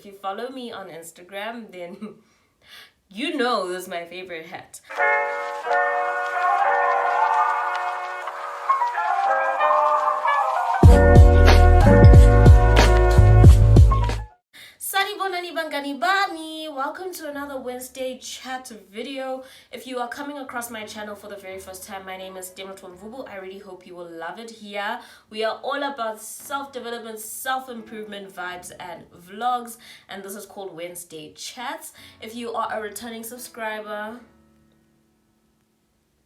If you follow me on Instagram, then you know this is my favorite hat. Welcome to another Wednesday chat video. If you are coming across my channel for the very first time, my name is Adulthood. I really hope you will love it here. We are all about self-development, self-improvement vibes and vlogs, and this is called Wednesday Chats. If you are a returning subscriber,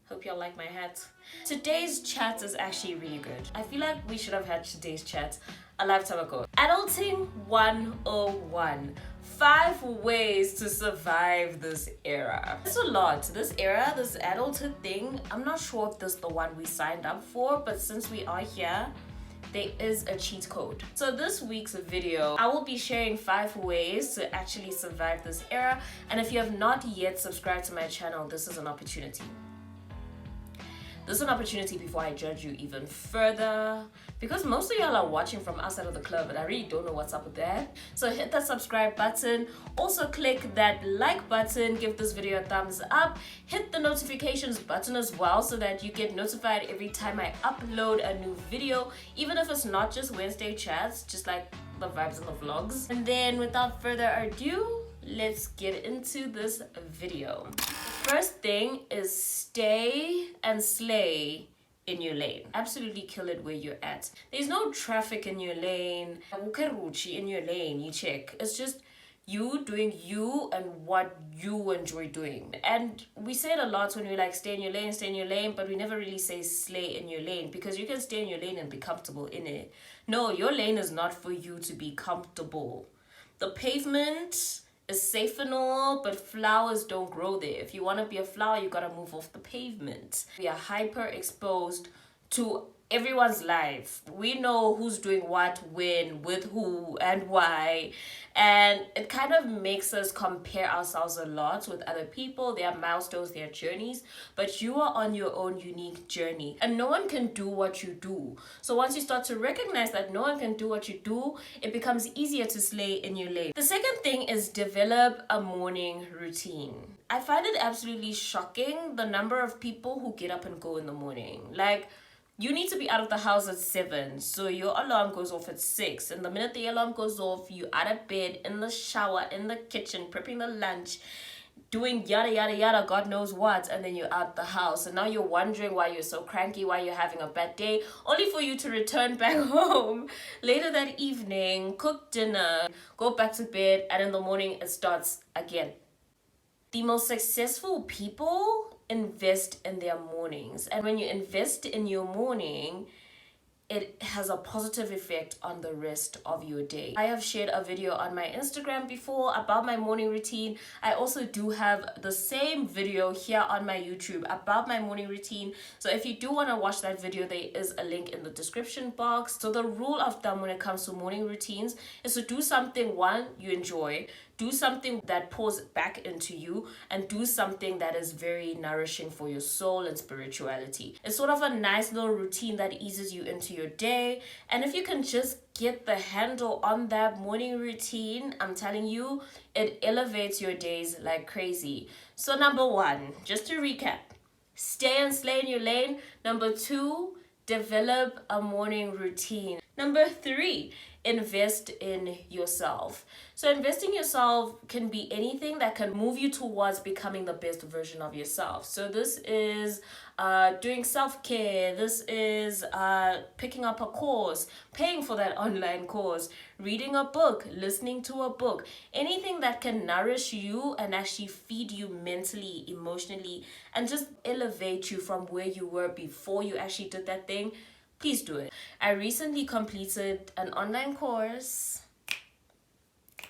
hope y'all like my hat. Today's chat is actually really good. I feel like we should have had today's chat a lifetime ago. Adulting 101. 5 ways to survive this era. It's a lot. This era, this adulthood thing, I'm not sure if this is the one we signed up for, but since we are here, there is a cheat code. So this week's video, I will be sharing 5 ways to actually survive this era. And if you have not yet subscribed to my channel, this is an opportunity. This is an opportunity before I judge you even further, because most of y'all are watching from outside of the club and I really don't know what's up with that. So hit that subscribe button, also click that like button, give this video a thumbs up, hit the notifications button as well so that you get notified every time I upload a new video, even if it's not just Wednesday chats, just like the vibes and the vlogs. And then without further ado, let's get into this video. First thing is stay and slay in your lane. Absolutely kill it where you're at. There's no traffic in your lane. In your lane, you check. It's just you doing you and what you enjoy doing. And we say it a lot when we like stay in your lane, but we never really say slay in your lane, because you can stay in your lane and be comfortable in it. No, your lane is not for you to be comfortable. The pavement is safe and all, but flowers don't grow there. If you want to be a flower, you gotta move off the pavement. We are hyper exposed to everyone's life. We know who's doing what, when, with who, and why. And it kind of makes us compare ourselves a lot with other people, their milestones, their journeys. But you are on your own unique journey. And no one can do what you do. So once you start to recognize that no one can do what you do, it becomes easier to slay in your lane. The second thing is develop a morning routine. I find it absolutely shocking the number of people who get up and go in the morning. Like, you need to be out of the house at 7, so your alarm goes off at 6. And the minute the alarm goes off, you out of bed, in the shower, in the kitchen, prepping the lunch, doing yada yada yada, God knows what, and then you're out the house. And now you're wondering why you're so cranky, why you're having a bad day, only for you to return back home later that evening, cook dinner, go back to bed, and in the morning it starts again. The most successful people invest in their mornings, and when you invest in your morning, it has a positive effect on the rest of your day. I have shared a video on my Instagram before about my morning routine. I also do have the same video here on my YouTube about my morning routine. So if you do want to watch that video, there is a link in the description box. So the rule of thumb when it comes to morning routines is to do something, one, you enjoy, do something that pours back into you, and do something that is very nourishing for your soul and spirituality. It's sort of a nice little routine that eases you into your day. And if you can just get the handle on that morning routine, I'm telling you, it elevates your days like crazy. So number 1, just to recap, stay and slay in your lane. Number 2, develop a morning routine. Number 3, invest in yourself. So investing in yourself can be anything that can move you towards becoming the best version of yourself. So this is doing self-care. This is picking up a course, paying for that online course, reading a book, listening to a book, anything that can nourish you and actually feed you mentally, emotionally, and just elevate you from where you were before you actually did that thing. Please do it. I recently completed an online course,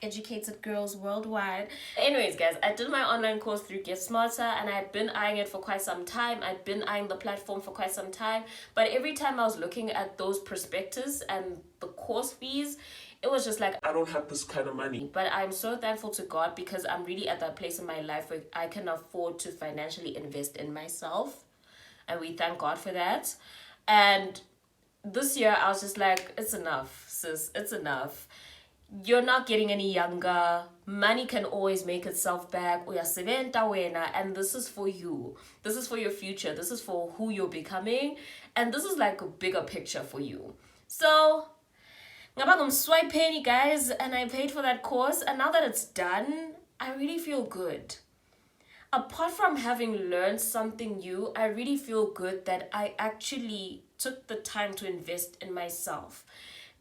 Educated Girls Worldwide. Anyways, guys, I did my online course through Get Smarter, and I had been eyeing it for quite some time. I'd been eyeing the platform for quite some time, but every time I was looking at those prospectus and the course fees, it was just like, I don't have this kind of money. But I'm so thankful to God, because I'm really at that place in my life where I can afford to financially invest in myself, and we thank God for that. And this year I was just like, it's enough, sis, it's enough. you're not getting any younger. Money can always make itself back. Uyasebenta wena, and this is for you. This is for your future. This is for who you're becoming. And this is like a bigger picture for you. So, I'm swipe penny, guys, and I paid for that course. And now that it's done, I really feel good. Apart from having learned something new, I really feel good that I actually took the time to invest in myself.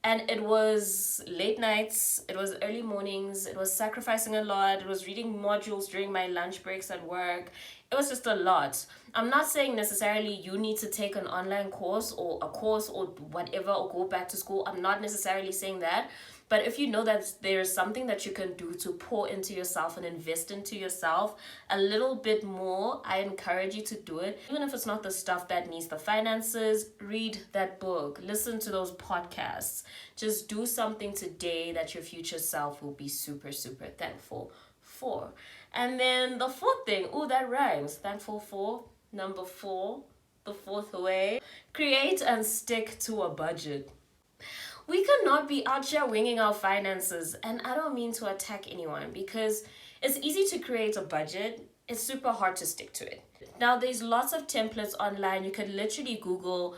And it was late nights, it was early mornings, it was sacrificing a lot, it was reading modules during my lunch breaks at work. It was just a lot. I'm not saying necessarily you need to take an online course or a course or whatever or go back to school. I'm not necessarily saying that. But if you know that there's something that you can do to pour into yourself and invest into yourself a little bit more, I encourage you to do it. Even if it's not the stuff that needs the finances, read that book, listen to those podcasts. Just do something today that your future self will be super, super thankful for. And then the fourth thing, that rhymes. Thankful for. Number 4, the fourth way, create and stick to a budget. We cannot be out here winging our finances, and I don't mean to attack anyone because it's easy to create a budget. It's super hard to stick to it. Now, there's lots of templates online. You could literally Google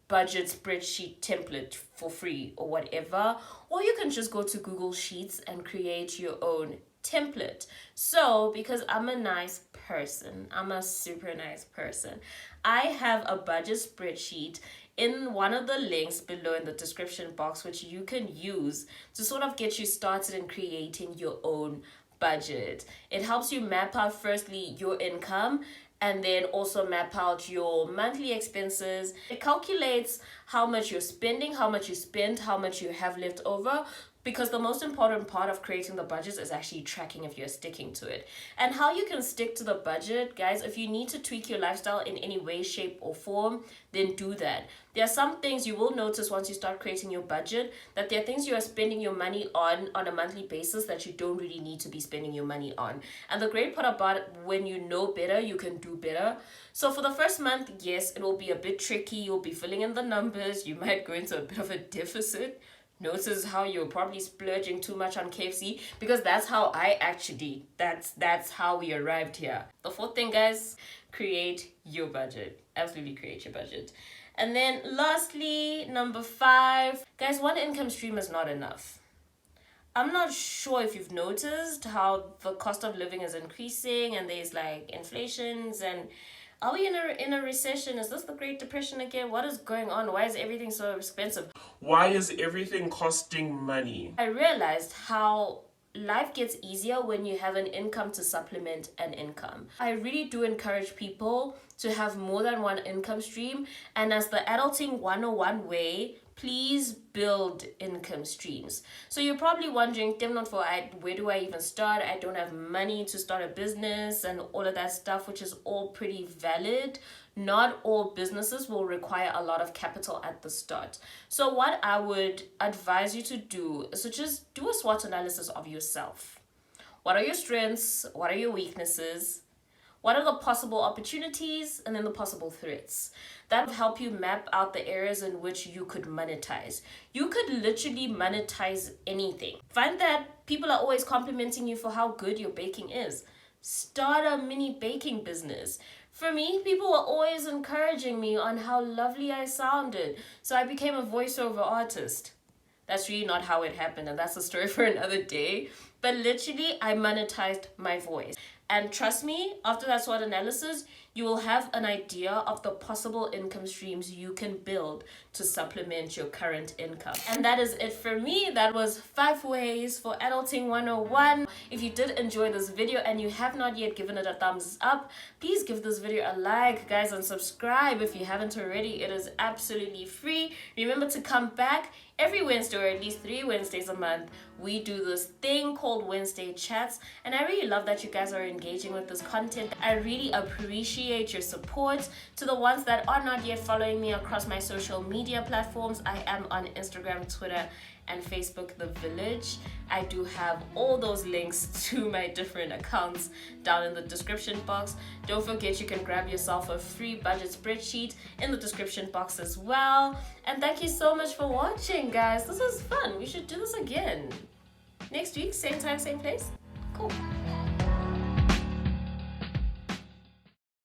budget spreadsheet template for free or whatever, or you can just go to Google Sheets and create your own template. So, because I'm a nice person, I'm a super nice person, I have a budget spreadsheet in one of the links below in the description box, which you can use to sort of get you started in creating your own budget. It helps you map out firstly your income and then also map out your monthly expenses. It calculates how much you're spending, how much you spend, how much you have left over, because the most important part of creating the budget is actually tracking if you're sticking to it. And how you can stick to the budget, guys, if you need to tweak your lifestyle in any way, shape, or form, then do that. There are some things you will notice once you start creating your budget, that there are things you are spending your money on a monthly basis that you don't really need to be spending your money on. And the great part about it, when you know better, you can do better. So for the first month, yes, it will be a bit tricky. You'll be filling in the numbers. You might go into a bit of a deficit. Notice how you're probably splurging too much on KFC, because that's how that's how we arrived here. The fourth thing, guys, create your budget. Absolutely create your budget. And then lastly, number 5, guys, one income stream is not enough. I'm not sure if you've noticed how the cost of living is increasing and there's like inflations, and are we in a recession? Is this the Great Depression again? What is going on? Why is everything so expensive? Why is everything costing money? I realized how life gets easier when you have an income to supplement an income. I really do encourage people to have more than one income stream. And as the Adulting 101 way, please build income streams. So you're probably wondering, where do I even start? I don't have money to start a business and all of that stuff, which is all pretty valid. Not all businesses will require a lot of capital at the start. So what I would advise you to do is to just do a SWOT analysis of yourself. What are your strengths? What are your weaknesses? What are the possible opportunities and then the possible threats? That will help you map out the areas in which you could monetize. You could literally monetize anything. Find that people are always complimenting you for how good your baking is. Start a mini baking business. For me, people were always encouraging me on how lovely I sounded. So I became a voiceover artist. That's really not how it happened, and that's a story for another day. But literally, I monetized my voice. And trust me, after that SWOT analysis, you will have an idea of the possible income streams you can build to supplement your current income. And that is it for me. That was 5 ways for Adulting 101. If you did enjoy this video and you have not yet given it a thumbs up, please give this video a like, guys, and subscribe if you haven't already. It is absolutely free. Remember to come back every Wednesday, or at least 3 Wednesdays a month. We do this thing called Wednesday chats, and I really love that you guys are engaging with this content. I really appreciate your support. To the ones that are not yet following me across my social media platforms, I am on Instagram, Twitter, and Facebook The Village. I do have all those links to my different accounts down in the description box. Don't forget you can grab yourself a free budget spreadsheet in the description box as well. And thank you so much for watching, guys. This was fun. We should do this again next week, same time, same place. Cool.